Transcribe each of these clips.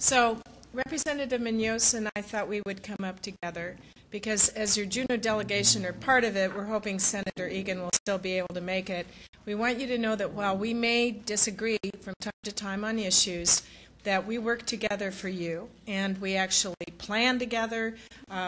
So Representative Munoz and I thought we would come up together because as your Juneau delegation or part of it, we're hoping Senator Egan will still be able to make it. We want you to know that while we may disagree from time to time on issues, that we work together for you, and we actually plan together,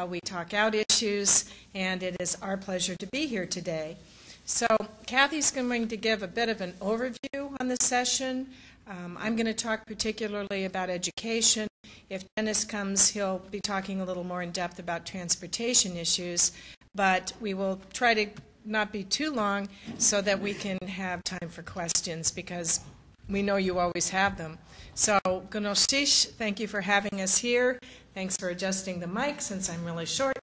we talk out issues, and it is our pleasure to be here today. So Cathy's going to give a bit of an overview on the session. I'm going to talk particularly about education. If Dennis comes, he'll be talking a little more in depth about transportation issues, but we will try to not be too long so that we can have time for questions because we know you always have them. So, Gunoshish, thank you for having us here. Thanks for adjusting the mic since I'm really short.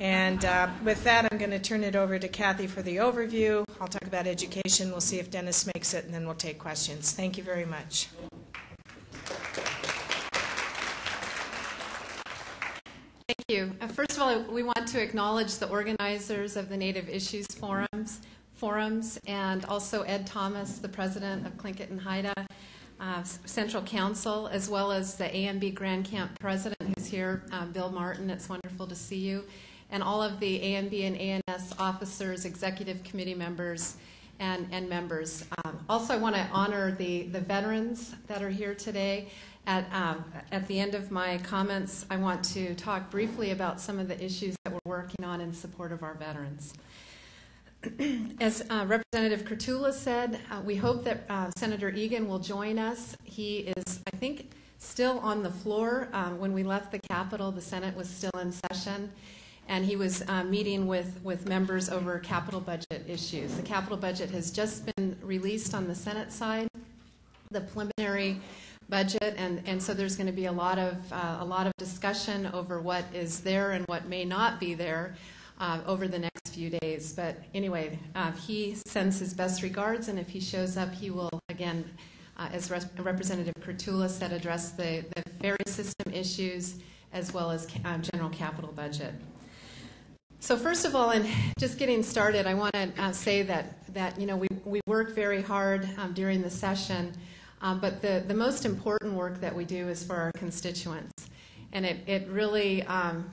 And with that, I'm going to turn it over to Cathy for the overview. I'll talk about education. We'll see if Dennis makes it, and then we'll take questions. Thank you very much. Thank you. First of all, we want to acknowledge the organizers of the Native Issues Forums, and also Ed Thomas, the president of Tlingit and Haida Central Council, as well as the AMB Grand Camp president who's here, Bill Martin. It's wonderful to see you. And all of the AMB and ANS officers, executive committee members, and members. Also, I want to honor the veterans that are here today. At the end of my comments, I want to talk briefly about some of the issues that we're working on in support of our veterans. As Representative Kerttula said, we hope that Senator Egan will join us. He is, I think, still on the floor. When we left the Capitol, the Senate was still in session, and he was meeting with members over capital budget issues. The capital budget has just been released on the Senate side, the preliminary budget, and so there's going to be a lot of discussion over what is there and what may not be there over the next few days. But anyway, he sends his best regards, and if he shows up, he will, again, as Representative Kerttula said, address the ferry system issues as well as general capital budget. So first of all, and just getting started, I want to say that you know, we work very hard during the session, but the most important work that we do is for our constituents. And it really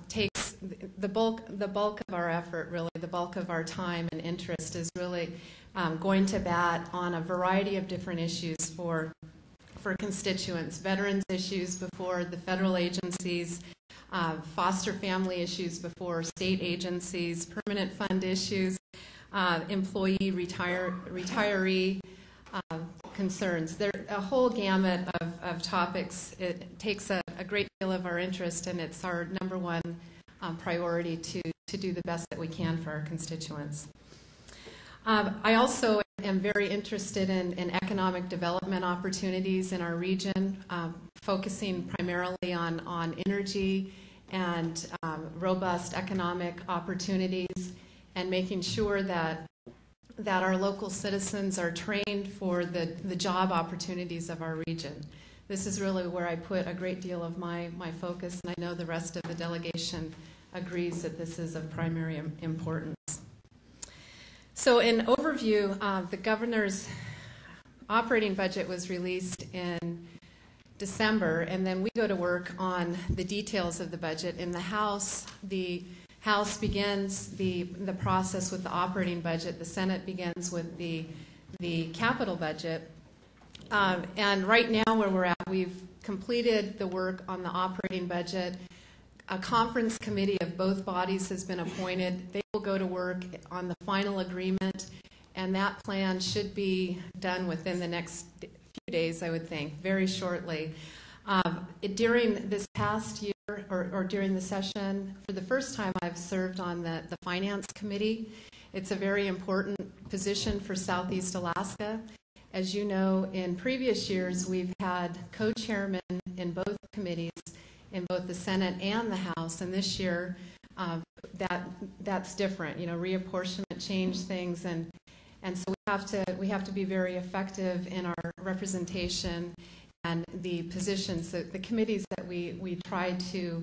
takes the bulk of our effort, really, the bulk of our time and interest is really going to bat on a variety of different issues for constituents, veterans issues before the federal agencies, foster family issues before state agencies, permanent fund issues, employee, retiree concerns. There's a whole gamut of topics. It takes a great deal of our interest, and it's our number one priority to do the best that we can for our constituents. I also am very interested in economic development opportunities in our region, focusing primarily on energy and robust economic opportunities, and making sure that our local citizens are trained for the job opportunities of our region. This is really where I put a great deal of my focus, and I know the rest of the delegation agrees that this is of primary importance. So in overview, the governor's operating budget was released in December, and then we go to work on the details of the budget. In the House, the House begins the process with the operating budget. The Senate begins with the capital budget. And right now where we're at, we've completed the work on the operating budget. A conference committee of both bodies has been appointed. They will go to work on the final agreement, and that plan should be done within the next few days, I would think, very shortly. During this past year, or during the session, for the first time I've served on the Finance Committee. It's a very important position for Southeast Alaska. As you know, in previous years, we've had co-chairmen in both committees, in both the Senate and the House, and this year that's different. You know, reapportionment changed things, and so we have to be very effective in our representation and the positions, the committees that we try to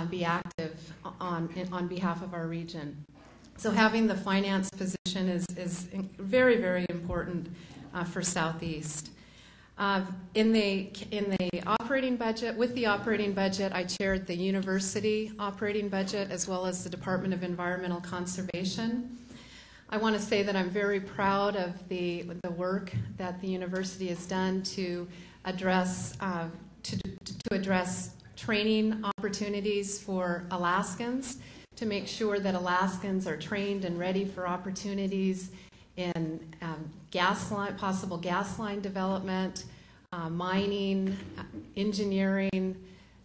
be active on behalf of our region. So having the finance position is very, very important for Southeast. In the operating budget, with the operating budget, I chaired the university operating budget as well as the Department of Environmental Conservation. I want to say that I'm very proud of the work that the university has done to address training opportunities for Alaskans, to make sure that Alaskans are trained and ready for opportunities in possible gas line development, mining, engineering,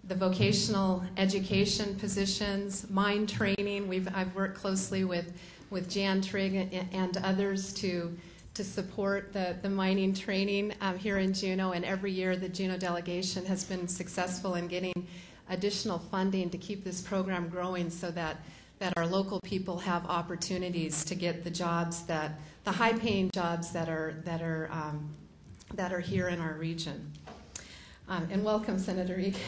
the vocational education positions, mine training. I've worked closely with Jan Trigg and others to support the mining training here in Juneau, and every year the Juneau delegation has been successful in getting additional funding to keep this program growing so that our local people have opportunities to get the jobs the high-paying jobs that are here in our region. And welcome, Senator Egan.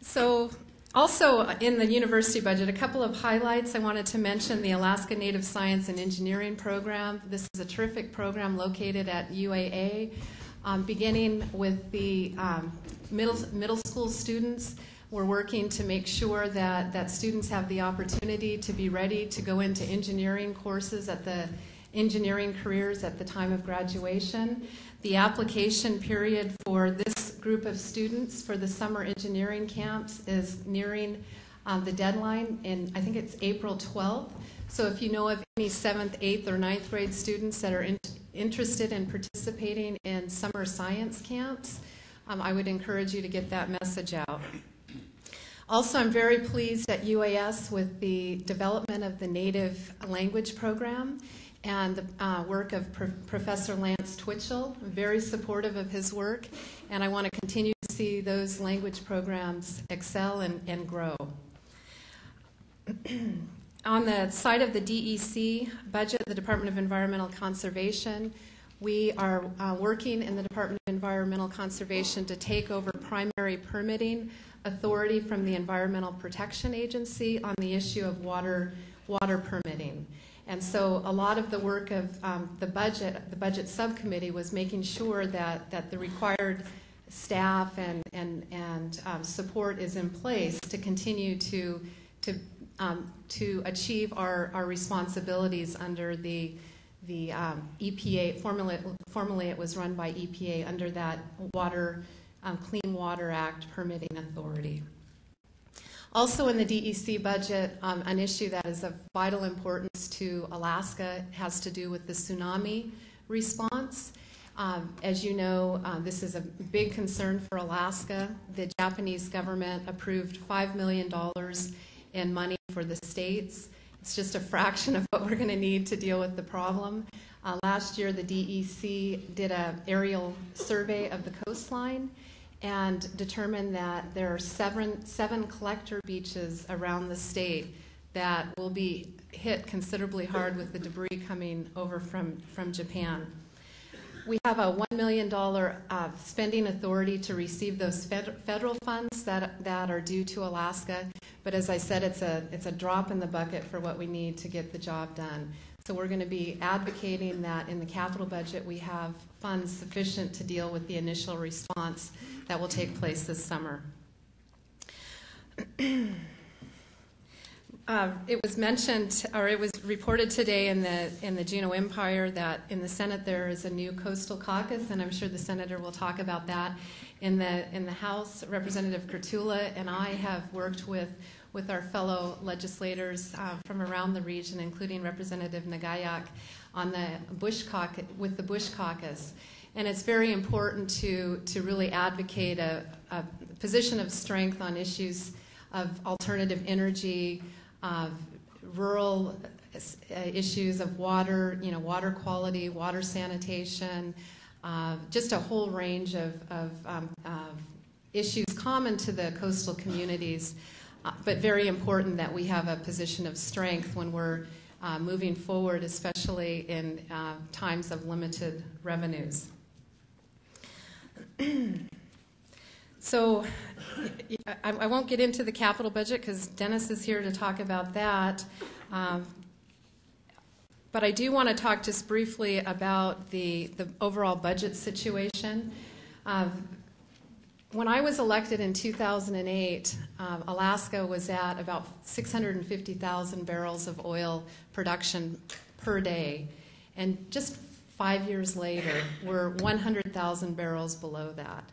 So also in the university budget, a couple of highlights. I wanted to mention the Alaska Native Science and Engineering program. This is a terrific program located at UAA, beginning with the middle school students. We're working to make sure that students have the opportunity to be ready to go into engineering courses at the engineering careers at the time of graduation. The application period for this group of students for the summer engineering camps is nearing the deadline, and I think it's April 12th. So if you know of any 7th, 8th, or 9th grade students that are interested in participating in summer science camps, I would encourage you to get that message out. Also, I'm very pleased at UAS with the development of the Native Language Program and the work of Professor Lance Twitchell. I'm very supportive of his work, and I want to continue to see those language programs excel and grow. On the side of the DEC budget, the Department of Environmental Conservation, we are working in the Department of Environmental Conservation to take over primary permitting authority from the Environmental Protection Agency on the issue of water permitting. And so a lot of the work of the budget subcommittee was making sure that the required staff and support is in place to continue to achieve our responsibilities under the EPA. Formerly it was run by EPA under that Clean Water Act permitting authority. Also in the DEC budget, an issue that is of vital importance to Alaska has to do with the tsunami response. As you know, this is a big concern for Alaska. The Japanese government approved $5 million in money for the states. It's just a fraction of what we're going to need to deal with the problem. Last year, the DEC did an aerial survey of the coastline and determined that there are seven collector beaches around the state that will be hit considerably hard with the debris coming over from Japan. We have a $1 million spending authority to receive those federal funds that are due to Alaska, but as I said, it's a drop in the bucket for what we need to get the job done. So we're going to be advocating that in the capital budget we have funds sufficient to deal with the initial response that will take place this summer. It was mentioned, or it was reported today in the Juneau Empire that in the Senate there is a new coastal caucus, and I'm sure the senator will talk about that. In the House, Representative Kerttula and I have worked with our fellow legislators from around the region, including Representative Nagayak, on the Bush Caucus, with the Bush Caucus. And it's very important to really advocate a position of strength on issues of alternative energy, rural issues of water, water quality, water sanitation, just a whole range of issues common to the coastal communities, but very important that we have a position of strength when we're moving forward, especially in times of limited revenues. So I won't get into the capital budget because Dennis is here to talk about that. But I do want to talk just briefly about the overall budget situation. When I was elected in 2008, Alaska was at about 650,000 barrels of oil production per day. And just 5 years later, we're 100,000 barrels below that.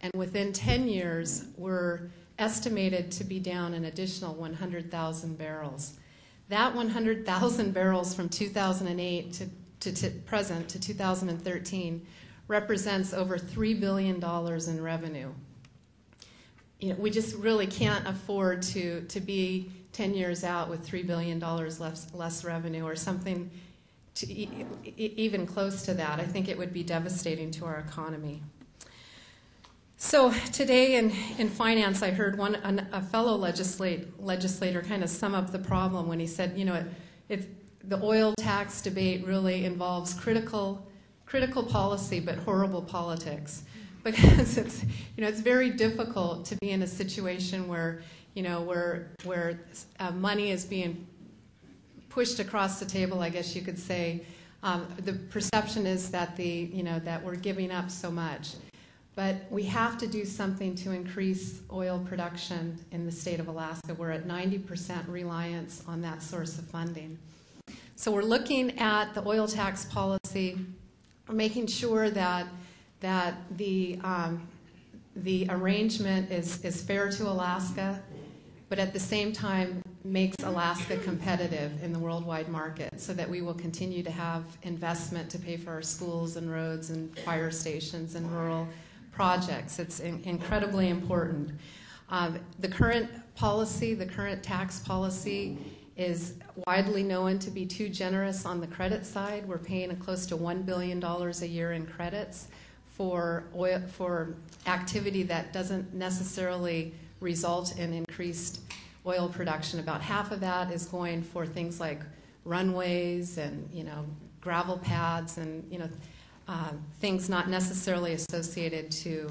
And within 10 years, we're estimated to be down an additional 100,000 barrels. That 100,000 barrels from 2008 to present, to 2013, represents over $3 billion in revenue. You know, we just really can't afford to be 10 years out with $3 billion less revenue or something even close to that. I think it would be devastating to our economy. So today in finance, I heard a fellow legislator kind of sum up the problem when he said, you know, the oil tax debate really involves critical policy but horrible politics, because it's very difficult to be in a situation where money is being pushed across the table, I guess you could say. The perception is that that we're giving up so much. But we have to do something to increase oil production in the state of Alaska. We're at 90% reliance on that source of funding. So we're looking at the oil tax policy, making sure that the arrangement is fair to Alaska, but at the same time makes Alaska competitive in the worldwide market, so that we will continue to have investment to pay for our schools and roads and fire stations and rural projects. It's incredibly important. The current policy, the current tax policy, is widely known to be too generous on the credit side. We're paying close to $1 billion a year in credits for activity that doesn't necessarily result in increased oil production. About half of that is going for things like runways and gravel pads and things not necessarily associated to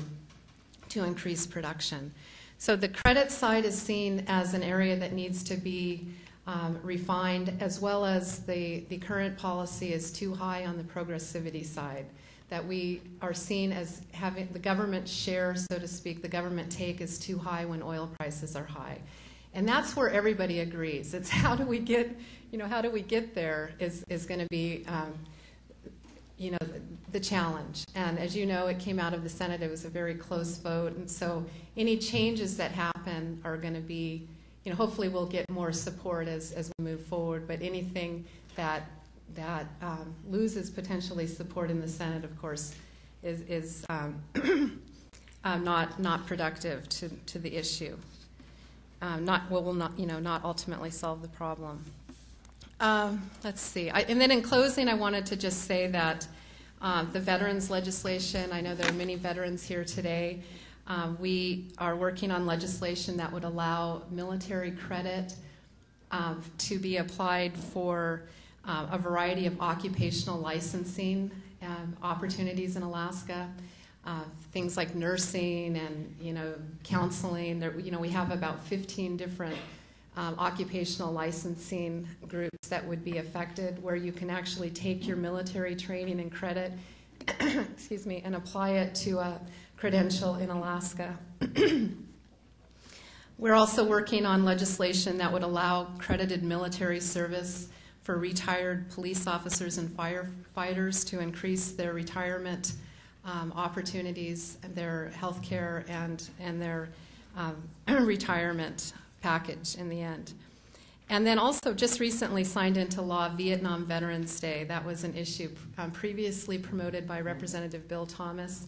increase production. So the credit side is seen as an area that needs to be refined, as well as the current policy is too high on the progressivity side, that we are seen as having the government share, so to speak, the government take is too high when oil prices are high. And that's where everybody agrees. It's how do we get there is going to be the challenge. And as you know, it came out of the Senate. It was a very close vote. And so any changes that happen are going to be, hopefully we'll get more support as we move forward. But anything that loses potentially support in the Senate, of course, is not productive to the issue. Will not ultimately solve the problem. Let's see. And then in closing, I wanted to just say that the veterans legislation, I know there are many veterans here today. We are working on legislation that would allow military credit to be applied for a variety of occupational licensing opportunities in Alaska. Things like nursing and counseling. We have about 15 different occupational licensing groups that would be affected, where you can actually take your military training and credit, excuse me, and apply it to a credential in Alaska. We're also working on legislation that would allow credited military service for retired police officers and firefighters to increase their retirement opportunities, their health care, and their retirement package in the end. And then also just recently signed into law Vietnam Veterans Day. That was an issue previously promoted by Representative Bill Thomas.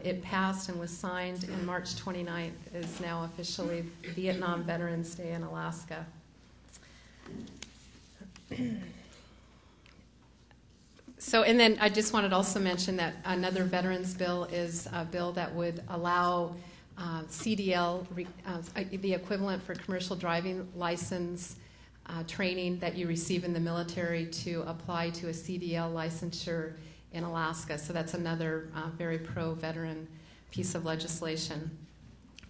It passed and was signed, and March 29th is now officially Vietnam Veterans Day in Alaska. So, and then I just wanted to also mention that another veterans bill is a bill that would allow CDL, the equivalent for commercial driving license training that you receive in the military, to apply to a CDL licensure in Alaska. So that's another very pro-veteran piece of legislation.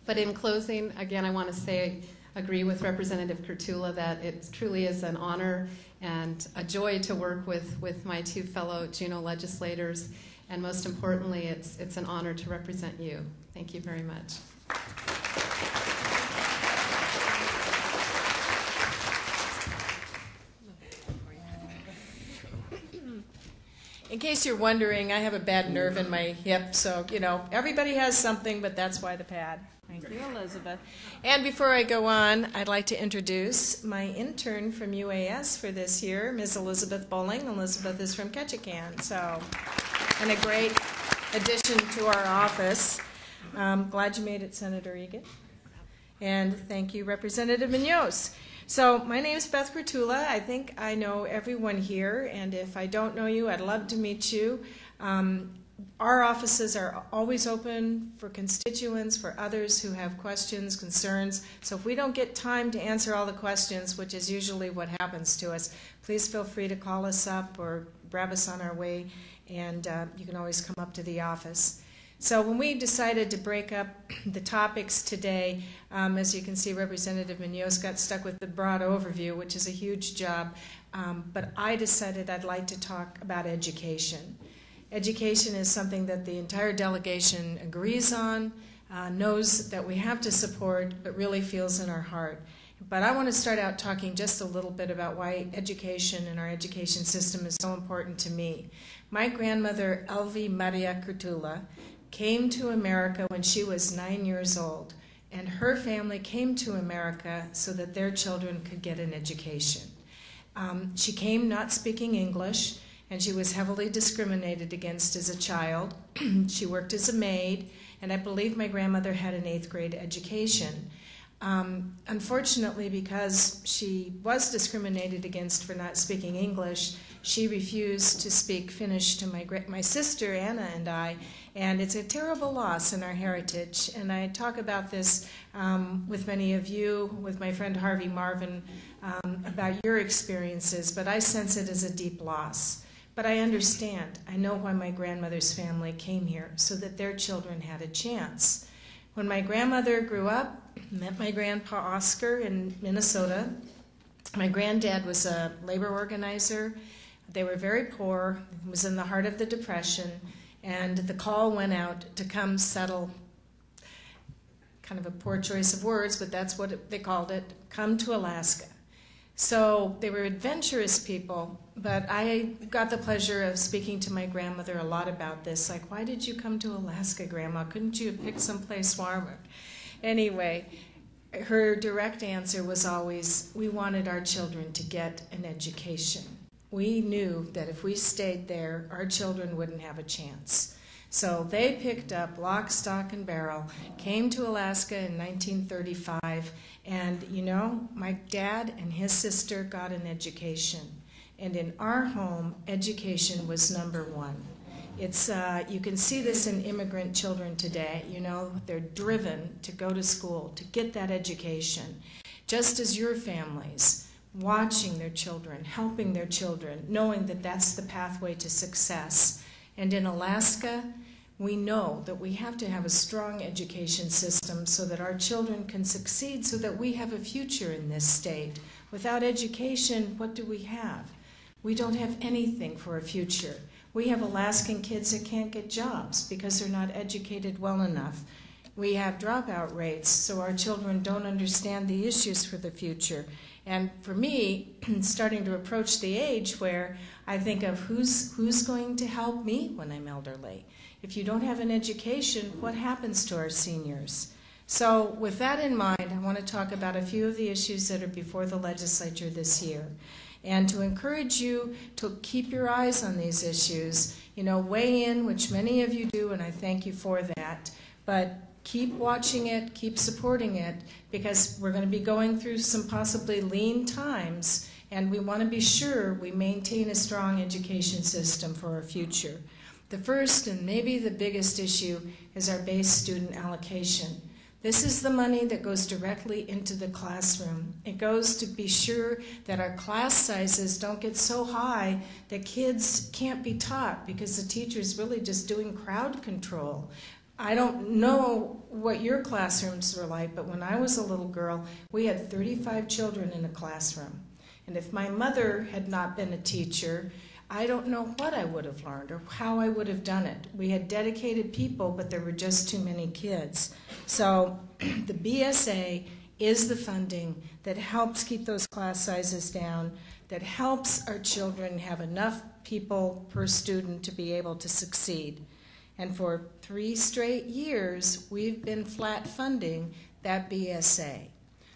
But in closing, again, I want to say agree with Representative Kerttula that it truly is an honor and a joy to work with my two fellow Juneau legislators, and most importantly, it's an honor to represent you. Thank you very much. In case you're wondering, I have a bad nerve in my hip, so, you know, everybody has something, but that's why the pad. Thank you, Elizabeth. And before I go on, I'd like to introduce my intern from UAS for this year, Ms. Elizabeth Bowling. Elizabeth is from Ketchikan, so, and a great addition to our office. Glad you made it, Senator Egan. And thank you, Representative Munoz. So my name is Beth Kerttula. I think I know everyone here, and if I don't know you, I'd love to meet you. Our offices are always open for constituents, for others who have questions, concerns. So if we don't get time to answer all the questions, which is usually what happens to us, please feel free to call us up or grab us on our way, and you can always come up to the office. So when we decided to break up the topics today, as you can see, Representative Munoz got stuck with the broad overview, which is a huge job, but I decided I'd like to talk about education. Education is something that the entire delegation agrees on, knows that we have to support, but really feels in our heart. But I want to start out talking just a little bit about why education and our education system is so important to me. My grandmother, Elvie Maria Kerttula, came to America when she was 9 years old, and her family came to America so that their children could get an education. She came not speaking English, and she was heavily discriminated against as a child. She worked as a maid, and I believe my grandmother had an 8th grade education. Unfortunately, because she was discriminated against for not speaking English, she refused to speak Finnish to my sister, Anna, and I, and it's a terrible loss in our heritage. And I talk about this with many of you, with my friend Harvey Marvin, about your experiences, but I sense it as a deep loss. But I understand. I know why my grandmother's family came here, so that their children had a chance. When my grandmother grew up, met my grandpa Oscar in Minnesota. My granddad was a labor organizer. They were very poor. It was in the heart of the Depression, and the call went out to come settle, kind of a poor choice of words, but that's what they called it, come to Alaska. So they were adventurous people, but I got the pleasure of speaking to my grandmother a lot about this. Like, why did you come to Alaska, Grandma? Couldn't you have picked someplace warmer? Anyway, her direct answer was always, we wanted our children to get an education. We knew that if we stayed there, our children wouldn't have a chance. So they picked up lock, stock, and barrel, came to Alaska in 1935, and you know, my dad and his sister got an education. And in our home, education was #1. It's, you can see this in immigrant children today. You know, they're driven to go to school, to get that education, just as your families, watching their children, helping their children, knowing that that's the pathway to success. And in Alaska, we know that we have to have a strong education system so that our children can succeed, so that we have a future in this state. Without education, what do we have? We don't have anything for a future. We have Alaskan kids that can't get jobs because they're not educated well enough. We have dropout rates, so our children don't understand the issues for the future. And for me, starting to approach the age where I think of who's going to help me when I'm elderly. If you don't have an education, what happens to our seniors? So with that in mind, I want to talk about a few of the issues that are before the legislature this year. And to encourage you to keep your eyes on these issues, you know, weigh in, which many of you do, and I thank you for that. But keep watching it, keep supporting it, because we're going to be going through some possibly lean times, and we want to be sure we maintain a strong education system for our future. The first and maybe the biggest issue is our base student allocation. This is the money that goes directly into the classroom. It goes to be sure that our class sizes don't get so high that kids can't be taught because the teacher's really just doing crowd control. I don't know what your classrooms were like, but when I was a little girl, we had 35 children in a classroom. And if my mother had not been a teacher, I don't know what I would have learned or how I would have done it. We had dedicated people, but there were just too many kids. So the BSA is the funding that helps keep those class sizes down, that helps our children have enough people per student to be able to succeed. And for 3 straight years, we've been flat funding that BSA.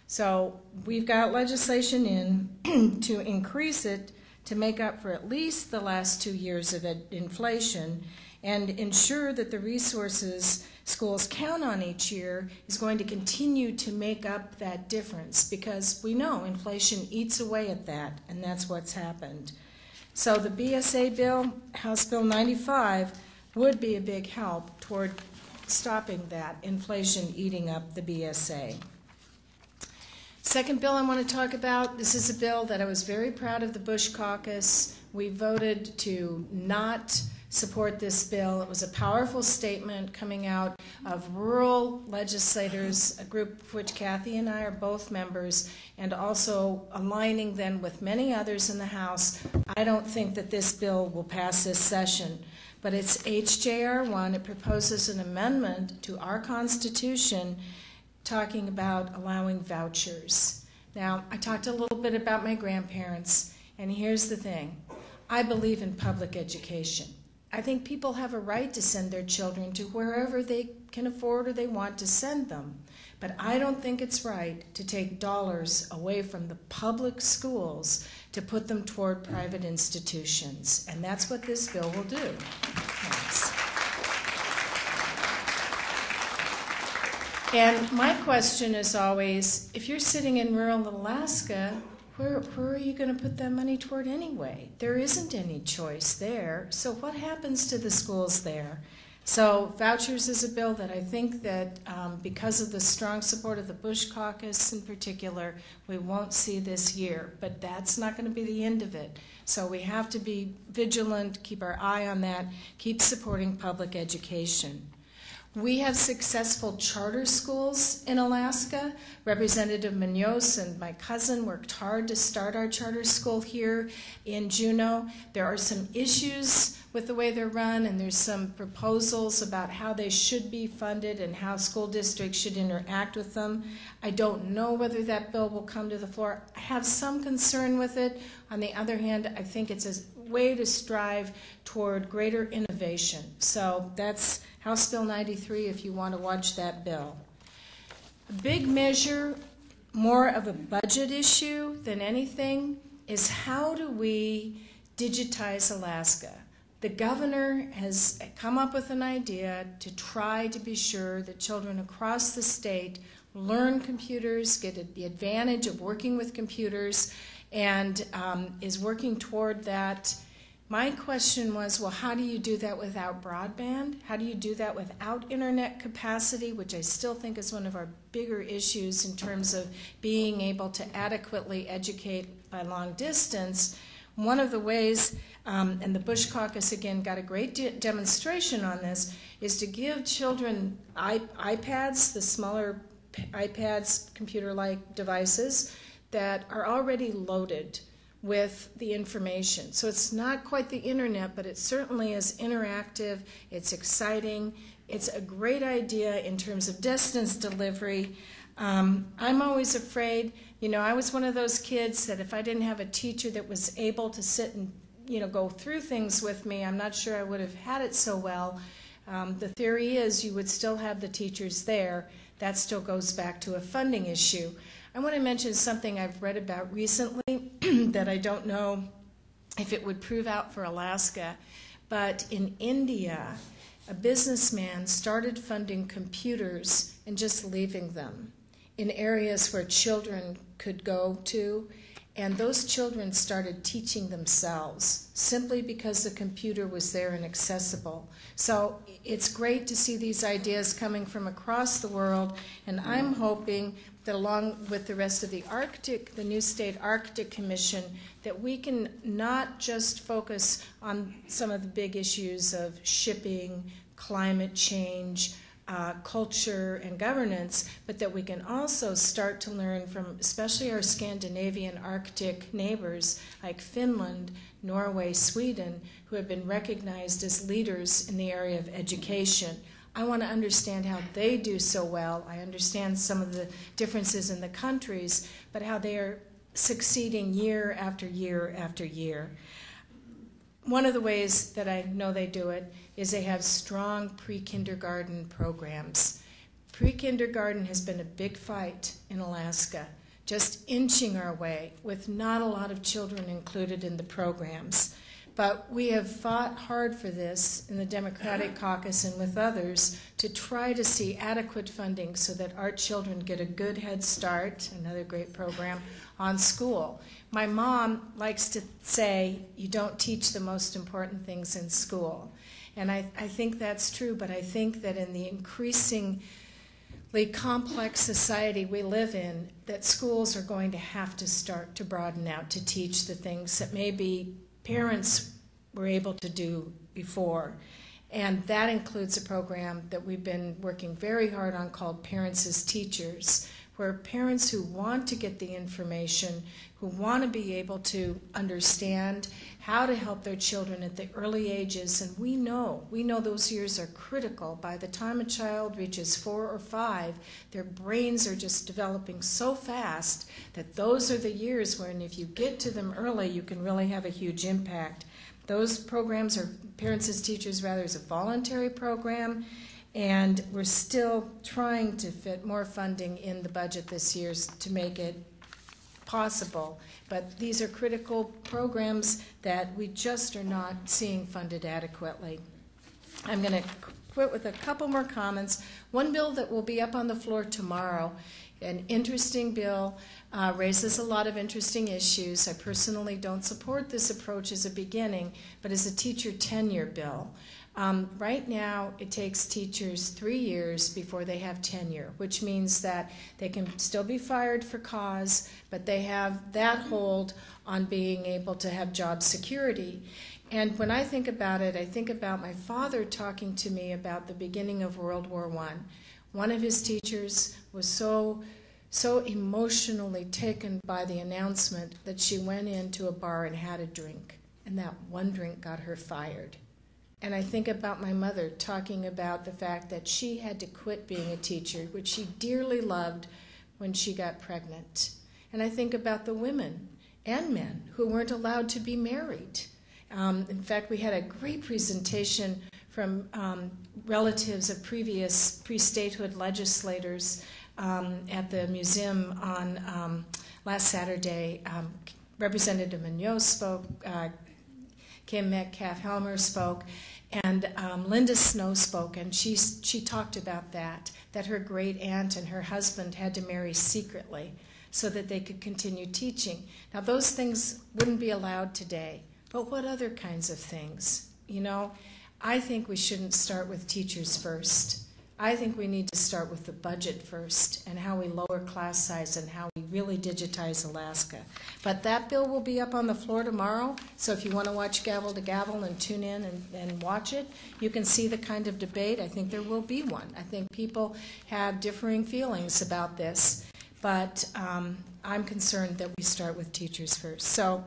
So we've got legislation in to increase it to make up for at least the last 2 years of inflation and ensure that the resources schools count on each year is going to continue to make up that difference, because we know inflation eats away at that, and that's what's happened. So the BSA bill, House Bill 95, would be a big help toward stopping that inflation eating up the BSA. Second bill I want to talk about, this is a bill that I was very proud of the Bush caucus. We voted to not support this bill. It was a powerful statement coming out of rural legislators, a group of which Cathy and I are both members, and also aligning then with many others in the House. I don't think that this bill will pass this session, but it's HJR 1. It proposes an amendment to our Constitution talking about allowing vouchers. Now, I talked a little bit about my grandparents, and here's the thing. I believe in public education. I think people have a right to send their children to wherever they can afford or they want to send them. But I don't think it's right to take dollars away from the public schools to put them toward private institutions. And that's what this bill will do. Thanks. And my question is always, if you're sitting in rural Alaska, where are you going to put that money toward anyway? There isn't any choice there. So what happens to the schools there? So vouchers is a bill that I think that because of the strong support of the Bush caucus in particular, we won't see this year. But that's not going to be the end of it. So we have to be vigilant, keep our eye on that, keep supporting public education. We have successful charter schools in Alaska. Representative Munoz and my cousin worked hard to start our charter school here in Juneau. There are some issues with the way they're run, and there's some proposals about how they should be funded and how school districts should interact with them. I don't know whether that bill will come to the floor. I have some concern with it. On the other hand, I think it's a way to strive toward greater innovation. So that's House Bill 93 if you want to watch that bill. A big measure, more of a budget issue than anything, is how do we digitize Alaska? The governor has come up with an idea to try to be sure that children across the state learn computers, get the advantage of working with computers, and is working toward that. My question was, well, how do you do that without broadband? How do you do that without internet capacity, which I still think is one of our bigger issues in terms of being able to adequately educate by long distance? One of the ways, and the Bush caucus again got a great demonstration on this, is to give children iPads, the smaller iPads, computer-like devices that are already loaded with the information. So it's not quite the internet, but it certainly is interactive, it's exciting, it's a great idea in terms of distance delivery. I'm always afraid, I was one of those kids that if I didn't have a teacher that was able to sit and go through things with me, I'm not sure I would have had it so well. The theory is you would still have the teachers there. That still goes back to a funding issue. I want to mention something I've read about recently that I don't know if it would prove out for Alaska, but in India, a businessman started funding computers and just leaving them in areas where children could go to, and those children started teaching themselves simply because the computer was there and accessible. So it's great to see these ideas coming from across the world, and I'm hoping that along with the rest of the Arctic, the new state Arctic Commission, that we can not just focus on some of the big issues of shipping, climate change, culture and governance, but that we can also start to learn from especially our Scandinavian Arctic neighbors like Finland, Norway, Sweden, who have been recognized as leaders in the area of education. I want to understand how they do so well. I understand some of the differences in the countries, but how they are succeeding year after year after year. One of the ways that I know they do it is they have strong pre-kindergarten programs. Pre-kindergarten has been a big fight in Alaska, just inching our way with not a lot of children included in the programs. But we have fought hard for this in the Democratic Caucus and with others to try to see adequate funding so that our children get a good head start, another great program, on school. My mom likes to say, you don't teach the most important things in school. And I think that's true, but I think that in the increasingly complex society we live in, that schools are going to have to start to broaden out to teach the things that maybe parents were able to do before. And that includes a program that we've been working very hard on called Parents as Teachers, where parents who want to get the information, who want to be able to understand how to help their children at the early ages, and we know those years are critical. By the time a child reaches 4 or 5, their brains are just developing so fast that those are the years when if you get to them early, you can really have a huge impact. Those programs are, Parents as Teachers rather, is a voluntary program, and we're still trying to fit more funding in the budget this year to make it possible. But these are critical programs that we just are not seeing funded adequately. I'm going to quit with a couple more comments. One bill that will be up on the floor tomorrow, an interesting bill, raises a lot of interesting issues. I personally don't support this approach as a beginning, but as a teacher tenure bill. Right now, it takes teachers 3 years before they have tenure, which means that they can still be fired for cause, but they have that hold on being able to have job security. And when I think about it, I think about my father talking to me about the beginning of World War I. One of his teachers was so emotionally taken by the announcement that she went into a bar and had a drink, and that one drink got her fired. And I think about my mother talking about the fact that she had to quit being a teacher, which she dearly loved, when she got pregnant. And I think about the women and men who weren't allowed to be married. In fact, we had a great presentation from relatives of previous pre-statehood legislators at the museum on last Saturday. Representative Munoz spoke, Kim Metcalf-Helmer spoke, and Linda Snow spoke, and she talked about that her great aunt and her husband had to marry secretly so that they could continue teaching. Now, those things wouldn't be allowed today, but what other kinds of things? You know, I think we shouldn't start with teachers first. I think we need to start with the budget first and how we lower class size and how we really digitize Alaska. But that bill will be up on the floor tomorrow, so if you want to watch Gavel to Gavel and tune in and watch it, you can see the kind of debate. I think there will be one. I think people have differing feelings about this, but I'm concerned that we start with teachers first. So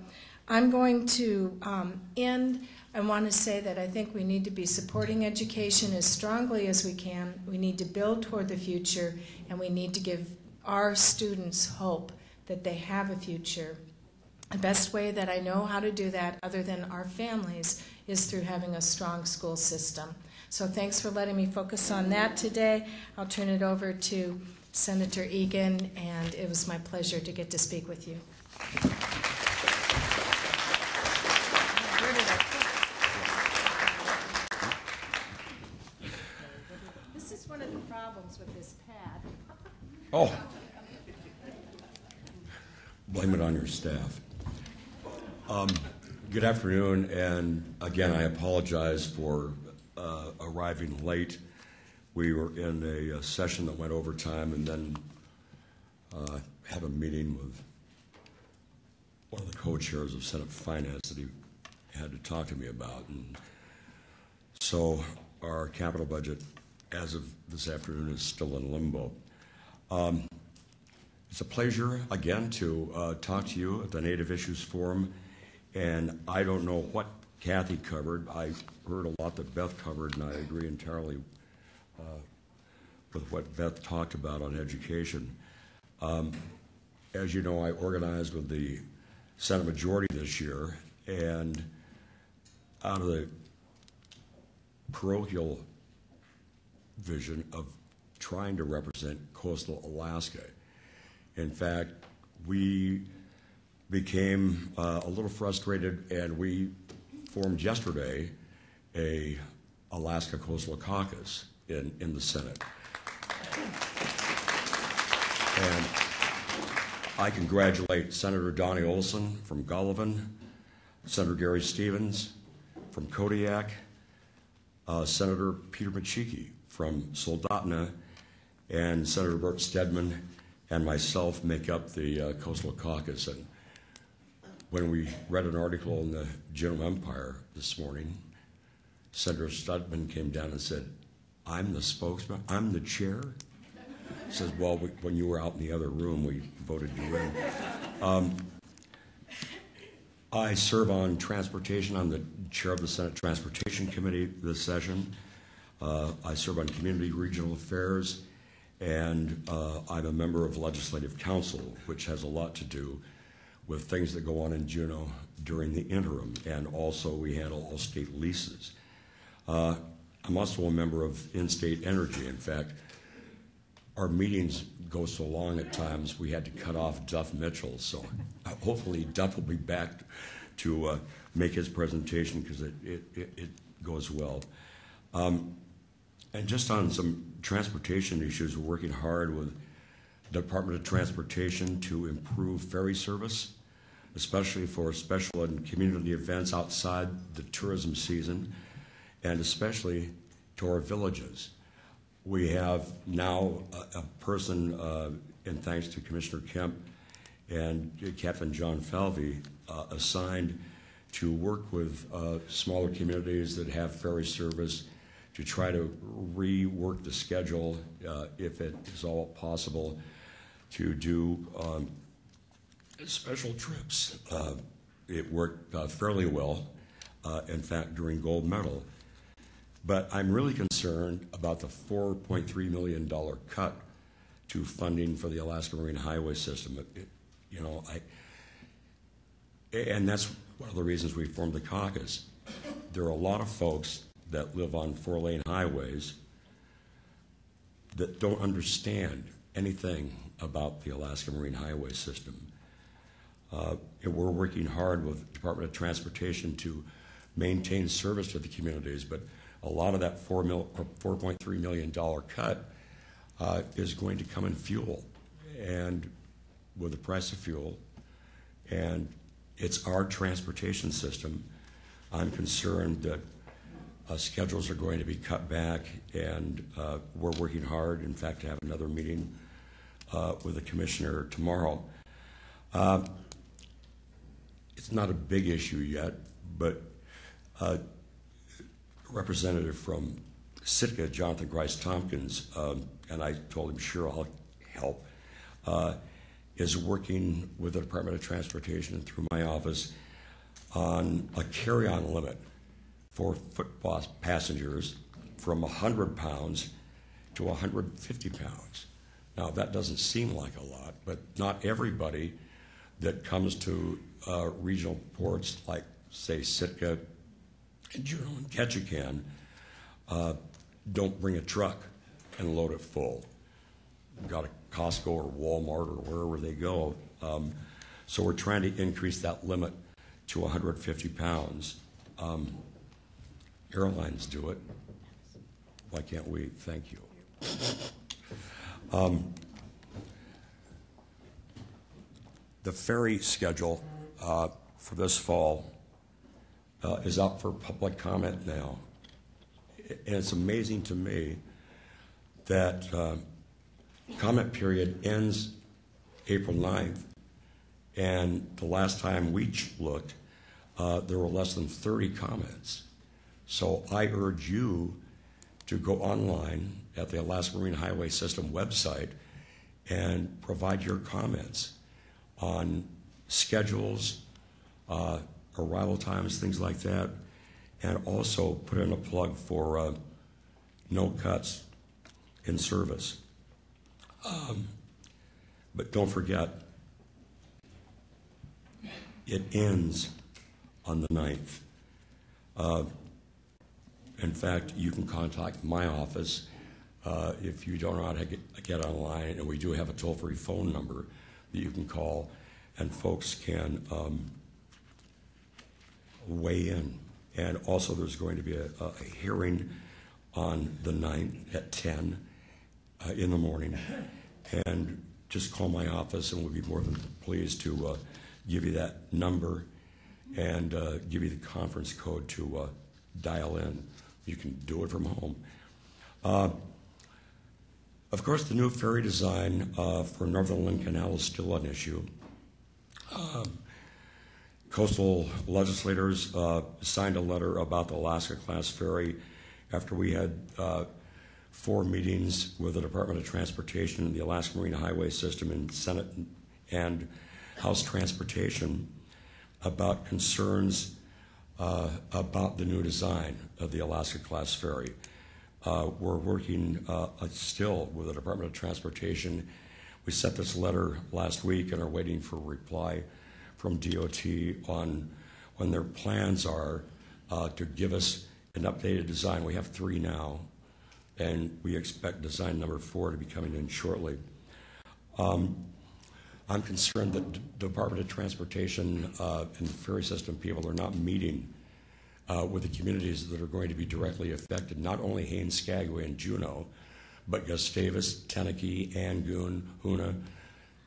I'm going to end. I want to say that I think we need to be supporting education as strongly as we can. We need to build toward the future, and we need to give our students hope that they have a future. The best way that I know how to do that, other than our families, is through having a strong school system. So thanks for letting me focus on that today. I'll turn it over to Senator Egan, and it was my pleasure to get to speak with you. With this pad. Oh, blame it on your staff. Good afternoon, and again, I apologize for arriving late. We were in a session that went over time, and then had a meeting with one of the co-chairs of Senate Finance that he had to talk to me about. And so our capital budget as of this afternoon, is still in limbo. It's a pleasure, again, to talk to you at the Native Issues Forum. And I don't know what Cathy covered. I heard a lot that Beth covered, and I agree entirely with what Beth talked about on education. As you know, I organized with the Senate Majority this year, and out of the parochial vision of trying to represent coastal Alaska. In fact, we became a little frustrated, and we formed yesterday a Alaska Coastal Caucus in the Senate. And I congratulate Senator Donnie Olson from Gullivan, Senator Gary Stevens from Kodiak, Senator Peter Machiki from Soldotna, and Senator Bert Stedman and myself make up the Coastal Caucus. And when we read an article in the Juneau Empire this morning, Senator Stedman came down and said, "I'm the spokesman, I'm the chair." He says, "Well, when you were out in the other room, we voted you in." I serve on transportation. I'm the chair of the Senate Transportation Committee this session. I serve on Community Regional Affairs, and I'm a member of Legislative Council, which has a lot to do with things that go on in Juneau during the interim, and also we handle all state leases. I'm also a member of In-State Energy. In fact, our meetings go so long at times we had to cut off Duff Mitchell, so hopefully Duff will be back to make his presentation, because it goes well. And just on some transportation issues, we're working hard with the Department of Transportation to improve ferry service, especially for special and community events outside the tourism season, and especially to our villages. We have now a person, and thanks to Commissioner Kemp and Captain John Falvey, assigned to work with smaller communities that have ferry service to try to rework the schedule, if it is all possible, to do special trips. It worked fairly well, in fact, during Gold Medal. But I'm really concerned about the $4.3 million cut to funding for the Alaska Marine Highway System. And that's one of the reasons we formed the caucus. There are a lot of folks that live on 4-lane highways that don't understand anything about the Alaska Marine Highway System. And we're working hard with the Department of Transportation to maintain service to the communities, but a lot of that $4.3 million cut is going to come in fuel, and with the price of fuel, and it's our transportation system. I'm concerned that schedules are going to be cut back, and we're working hard, in fact, to have another meeting with the commissioner tomorrow. It's not a big issue yet, but representative from Sitka, Jonathan Grice Tompkins, and I told him, sure, I'll help, is working with the Department of Transportation and through my office on a carry-on limit for foot passengers from 100 pounds to 150 pounds. Now, that doesn't seem like a lot, but not everybody that comes to regional ports like, say, Sitka, Juneau, and Ketchikan don't bring a truck and load it full. Got a Costco or Walmart or wherever they go. So we're trying to increase that limit to 150 pounds. Airlines do it. Why can't we? Thank you. The ferry schedule for this fall is out for public comment now. And it's amazing to me that comment period ends April 9th, and the last time we looked, there were less than 30 comments. So I urge you to go online at the Alaska Marine Highway System website and provide your comments on schedules, arrival times, things like that, and also put in a plug for no cuts in service. But don't forget, it ends on the 9th. In fact, you can contact my office if you don't know how to get online, and we do have a toll-free phone number that you can call, and folks can weigh in. And also there's going to be a hearing on the 9th at 10 in the morning. And just call my office and we'll be more than pleased to give you that number and give you the conference code to dial in. You can do it from home. Of course, the new ferry design for Northern Link Canal is still an issue. Coastal legislators signed a letter about the Alaska-class ferry after we had 4 meetings with the Department of Transportation, the Alaska Marine Highway System, and Senate and House Transportation about concerns about the new design of the Alaska-class ferry. We're working still with the Department of Transportation. We sent this letter last week and are waiting for a reply from DOT on when their plans are to give us an updated design. We have 3 now, and we expect design number 4 to be coming in shortly. I'm concerned that the Department of Transportation and the ferry system people are not meeting with the communities that are going to be directly affected, not only Haines, Skagway, and Juneau, but Gustavus, Teneke, Angoon, Hoona,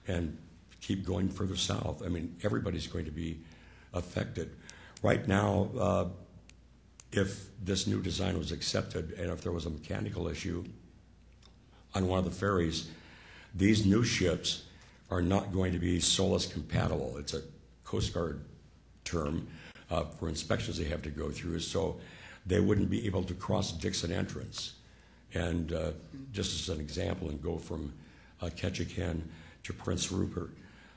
and keep going further south. I mean, everybody's going to be affected. Right now, if this new design was accepted and if there was a mechanical issue on one of the ferries, these new ships are not going to be SOLAS compatible. It's a Coast Guard term for inspections they have to go through, so they wouldn't be able to cross Dixon Entrance. And just as an example, and go from Ketchikan to Prince Rupert.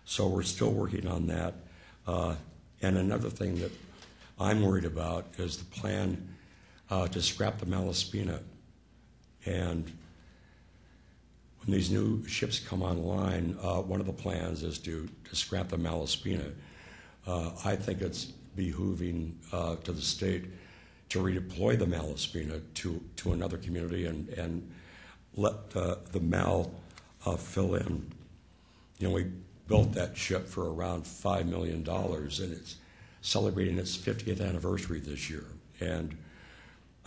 So we're still working on that. And another thing that I'm worried about is the plan to scrap the Malaspina. And when these new ships come online, one of the plans is to scrap the Malaspina. I think it's behooving to the state to redeploy the Malaspina to another community and let the Mal fill in. You know, we built that ship for around $5 million, and it's celebrating its 50th anniversary this year. And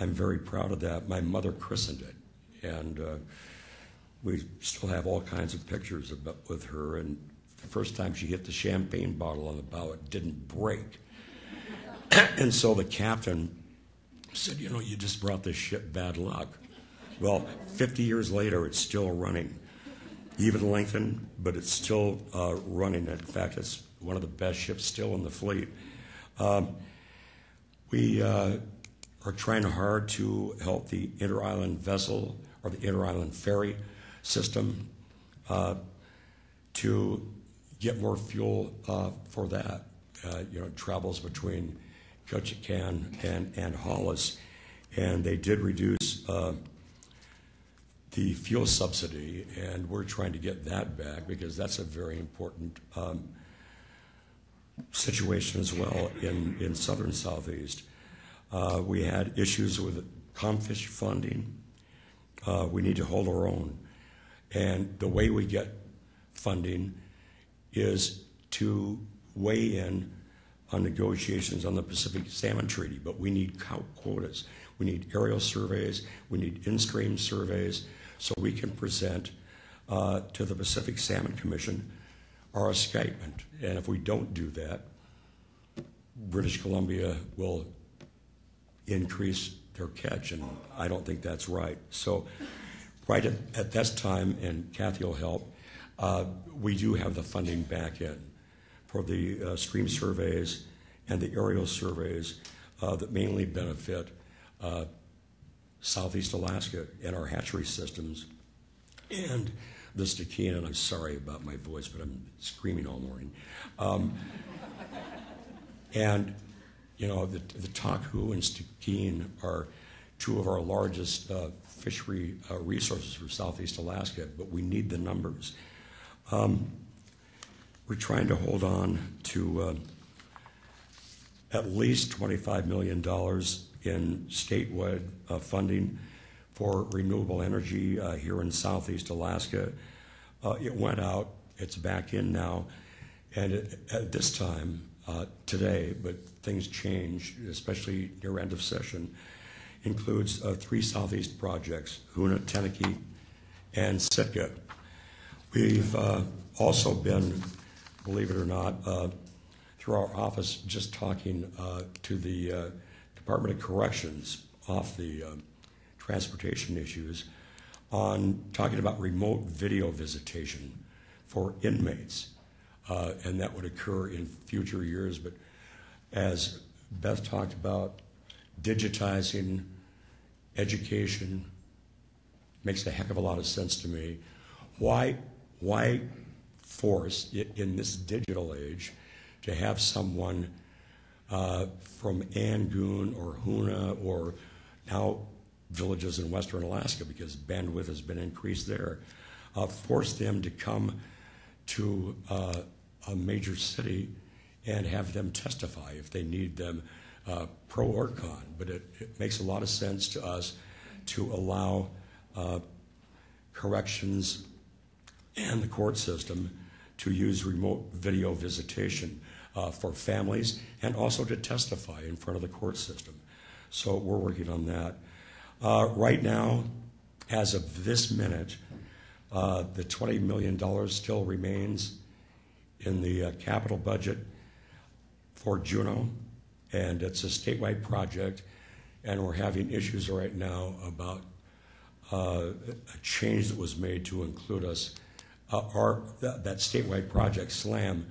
I'm very proud of that. My mother christened it, and we still have all kinds of pictures with her. And the first time she hit the champagne bottle on the bow, it didn't break. And so the captain said, you know, you just brought this ship bad luck. Well, 50 years later, it's still running. Even lengthened, but it's still running. In fact, it's one of the best ships still in the fleet. We are trying hard to help the inter-island vessel or the inter-island ferry system to get more fuel for that. You know, it travels between Ketchikan and Hollis, and they did reduce the fuel subsidy, and we're trying to get that back because that's a very important situation as well in southern Southeast. We had issues with comfish funding. We need to hold our own. And the way we get funding is to weigh in on negotiations on the Pacific Salmon Treaty, but we need quotas. We need aerial surveys. We need in-stream surveys so we can present to the Pacific Salmon Commission our escapement. And if we don't do that, British Columbia will increase their catch, and I don't think that's right. So right at this time, and Cathy will help, we do have the funding back in for the stream surveys and the aerial surveys that mainly benefit Southeast Alaska and our hatchery systems and the Stikine, and I'm sorry about my voice, but I'm screaming all morning. And, you know, the Taku and Stikine are two of our largest fishery resources for Southeast Alaska, but we need the numbers. We're trying to hold on to at least $25 million in statewide funding for renewable energy here in Southeast Alaska. It went out, it's back in now, and at this time, today, but things change, especially near end of session, includes 3 Southeast projects, Hoona, Teneke, and Sitka. We've also been, believe it or not, through our office just talking to the Department of Corrections off the transportation issues on talking about remote video visitation for inmates. And that would occur in future years. But as Beth talked about, digitizing education makes a heck of a lot of sense to me. Why force it in this digital age to have someone from Angoon or Hoona or now villages in Western Alaska, because bandwidth has been increased there, force them to come to a major city and have them testify if they need them, pro or con. But it makes a lot of sense to us to allow corrections and the court system to use remote video visitation for families and also to testify in front of the court system. So we're working on that. Right now, as of this minute, the $20 million still remains in the capital budget for Juneau, and it's a statewide project, and we're having issues right now about a change that was made to include us, that statewide project SLAM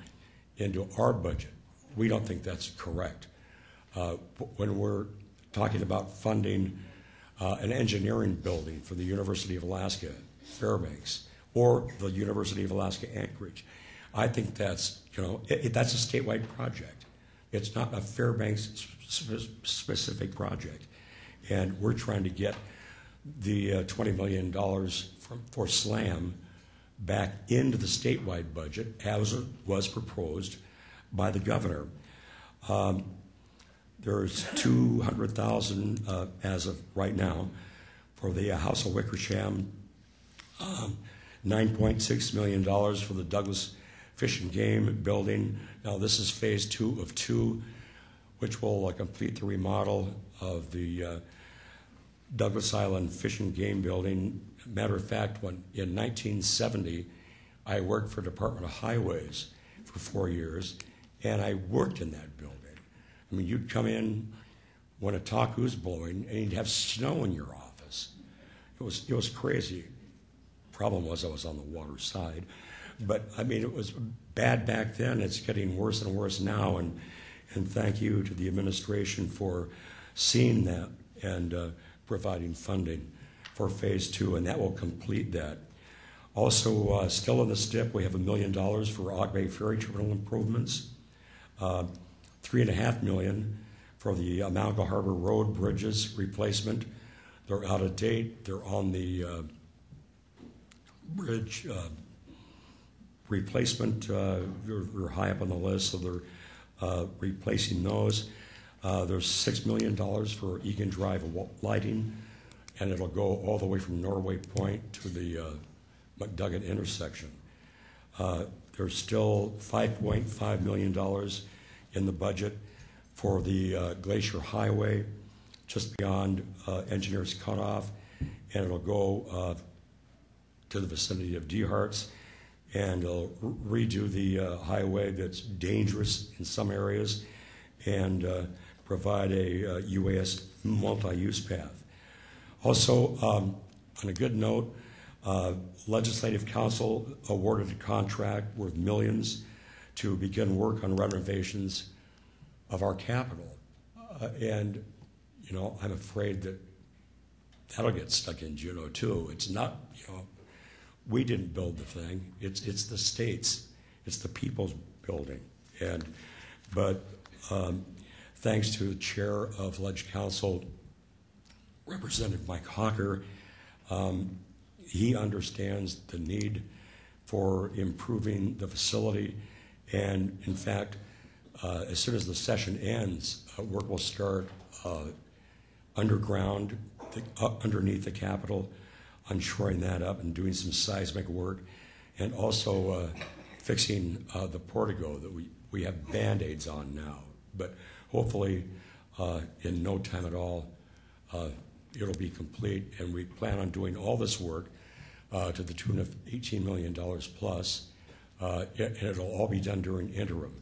into our budget. We don't think that's correct. When we're talking about funding an engineering building for the University of Alaska, Fairbanks, or the University of Alaska, Anchorage, I think that's, that's a statewide project. It's not a Fairbanks specific project. And we're trying to get the $20 million for SLAM back into the statewide budget as it was proposed by the governor. There's $200,000 as of right now for the House of Wickersham, $9.6 million for the Douglas Fish and Game building. Now this is phase 2 of 2, which will complete the remodel of the Douglas Island Fish and Game building. Matter of fact, in 1970, I worked for Department of Highways for 4 years, and I worked in that building. I mean, you'd come in when a taku's blowing, and you'd have snow in your office. It was crazy. Problem was I was on the water side. But, I mean, it was bad back then. It's getting worse and worse now, and thank you to the administration for seeing that and providing funding for phase 2, and that will complete that. Also, still in the STIP, we have $1 million for Og Bay Ferry Terminal improvements, $3.5 million for the Amalga Harbor Road bridges replacement. They're out of date. They're on the bridge replacement. We're high up on the list, so they're replacing those. There's $6 million for Egan Drive lighting, and it'll go all the way from Norway Point to the McDougall intersection. There's still $5.5 million in the budget for the Glacier Highway, just beyond Engineers Cutoff, and it'll go to the vicinity of DeHart's, and it'll redo the highway that's dangerous in some areas, and provide a UAS multi-use path. Also, on a good note, Legislative Council awarded a contract worth millions to begin work on renovations of our Capitol. And, I'm afraid that that'll get stuck in Juneau too. It's not, we didn't build the thing. It's the state's. It's the people's building. But thanks to the chair of Ledge Council, Representative Mike Hawker, he understands the need for improving the facility. And in fact, as soon as the session ends, work will start underground, underneath the Capitol, on shoring that up and doing some seismic work, and also fixing the portico that we have Band-Aids on now. But hopefully, in no time at all, it'll be complete, and we plan on doing all this work to the tune of $18 million plus, and it'll all be done during interim.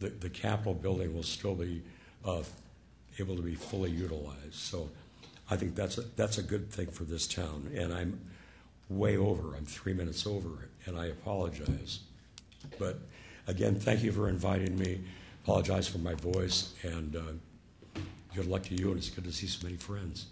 The Capitol building will still be able to be fully utilized. So I think that's a good thing for this town, and I'm way over. I'm 3 minutes over, and I apologize. But again, thank you for inviting me. Apologize for my voice, and good luck to you, and it's good to see so many friends.